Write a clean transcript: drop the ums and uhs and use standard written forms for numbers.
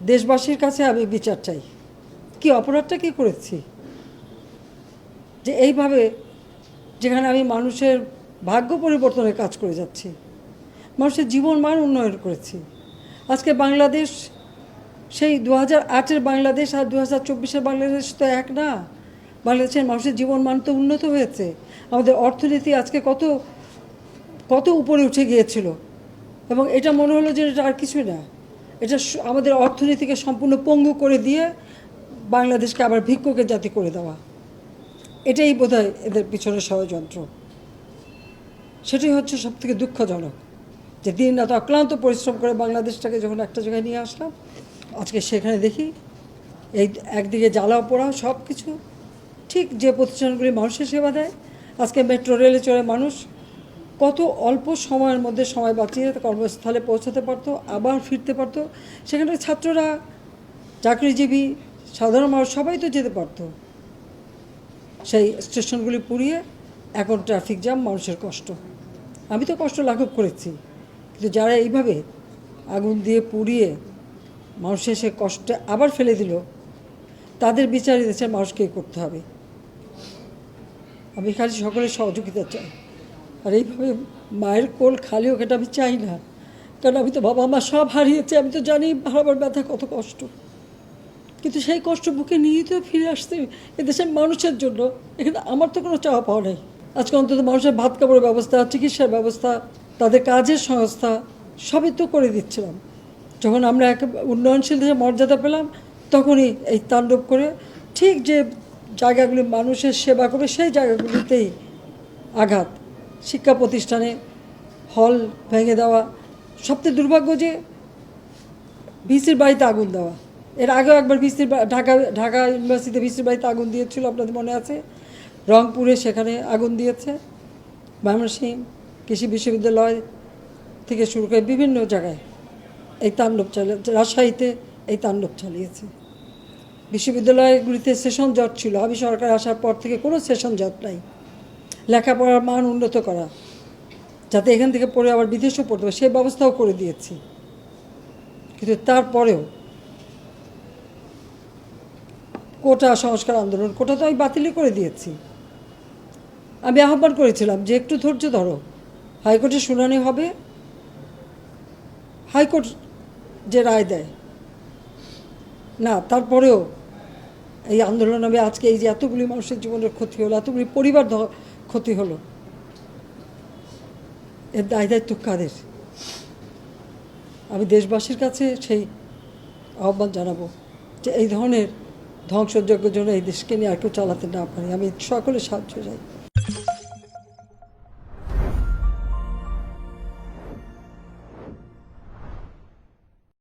দেশবাসীর কাছে আমি বিচার চাই। কি অপরাধটা কি করেছি যে এইভাবে, যেখানে আমি মানুষের ভাগ্য পরিবর্তনের কাজ করে যাচ্ছি, মানুষের জীবন মান উন্নয়ন করেছি। আজকে বাংলাদেশ সেই 2008-এর বাংলাদেশ আর 2024-এর বাংলাদেশ তো এক না। বাংলাদেশের মানুষের জীবন মান তো উন্নত হয়েছে। আমাদের অর্থনীতি আজকে কত কত উপরে উঠে গিয়েছিল, এবং এটা মনে হলো যে এটা আর কিছুই না। এটা আমাদের অর্থনীতিকে সম্পূর্ণ পঙ্গু করে দিয়ে বাংলাদেশকে আবার ভিক্ষুকের জাতি করে দেওয়া, এটাই বোধহয় এদের পিছনে ষড়যন্ত্র। সেটাই হচ্ছে সবথেকে দুঃখজনক, যে দিন রাত অক্লান্ত পরিশ্রম করে বাংলাদেশটাকে যখন একটা জায়গায় নিয়ে আসলাম, আজকে সেখানে দেখি এই একদিকে জ্বালাও পোড়াও সব কিছু। ঠিক যে প্রতিষ্ঠানগুলি মানুষের সেবা দেয়, আজকে মেট্রো রেলে চড়ে মানুষ কত অল্প সময়ের মধ্যে সময় বাঁচিয়ে কর্মস্থলে পৌঁছাতে পারতো, আবার ফিরতে পারতো। সেখানে ছাত্ররা, চাকরিজীবী, সাধারণ মানুষ সবাই তো যেতে পারতো। সেই স্টেশনগুলি পুড়িয়ে এখন ট্রাফিক জ্যাম, মানুষের কষ্ট। আমি তো কষ্ট লাঘব করেছি, কিন্তু যারা এইভাবে আগুন দিয়ে পুড়িয়ে মানুষের সে কষ্টে আবার ফেলে দিল, তাদের বিচার দেশের মানুষকেই করতে হবে। আমি খালি সকলের সহযোগিতা চাই। আর এইভাবে মায়ের কোল খালি হোক এটা আমি চাই না, কারণ আমি তো বাবা মা সব হারিয়েছি। আমি তো জানি হারাবার ব্যথা কত কষ্ট, কিন্তু সেই কষ্ট বুকে নিয়ে তো ফিরে আসতে এদেশের মানুষের জন্য। এখানে আমার তো কোনো চাওয়া পাওয়া নেই। আজকে অন্তত মানুষের ভাত কাপড়ের ব্যবস্থা, চিকিৎসার ব্যবস্থা, তাদের কাজের সংস্থা সবই তো করে দিচ্ছিলাম। যখন আমরা এক উন্নয়নশীল দেশে মর্যাদা পেলাম, তখনই এই তাণ্ডব করে ঠিক যে জায়গাগুলি মানুষের সেবা করবে সেই জায়গাগুলিতেই আঘাত। শিক্ষা প্রতিষ্ঠানে হল ভেঙে দেওয়া, সবচেয়ে দুর্ভাগ্য যে ভিসির বাড়িতে আগুন দেওয়া। এর আগেও একবার ঢাকা ইউনিভার্সিটিতে ভিসির বাড়িতে আগুন দিয়েছিল, আপনাদের মনে আছে। রংপুরে সেখানে আগুন দিয়েছে, ময়মনসিংহ কৃষি বিশ্ববিদ্যালয় থেকে শুরু করে বিভিন্ন জায়গায় এই তাণ্ডব চালিয়েছে। রাজশাহীতে এই তাণ্ডব চালিয়েছে। বিশ্ববিদ্যালয়গুলিতে সেশন জট ছিল, আমি সরকার আসার পর থেকে কোনো সেশন জট নাই। লেখাপড়ার মান উন্নত করা, যাতে এখান থেকে পড়ে আবার বিদেশেও পড়তে পারে, সেই ব্যবস্থাও করে দিয়েছি। কিন্তু তারপরেও কোটা সংস্কার আন্দোলন, কোটা তো আমি বাতিলই করে দিয়েছি। আমি আহ্বান করেছিলাম যে একটু ধৈর্য ধরো, হাইকোর্টে শুনানি হবে, হাইকোর্ট যে রায় দেয় না। তারপরেও এই আন্দোলন, আমি আজকে এই যে এতগুলি মানুষের জীবনের ক্ষতি হলো, এতগুলি পরিবার ক্ষতি হলো, এর দায় দায়িত্ব কাদের? আমি দেশবাসীর কাছে সেই আহ্বান জানাবো যে এই ধরনের ধ্বংসযজ্ঞের জন্য এই দেশকে নিয়ে আর কেউ চালাতে না পারে। আমি সকলের সাহায্য চাই।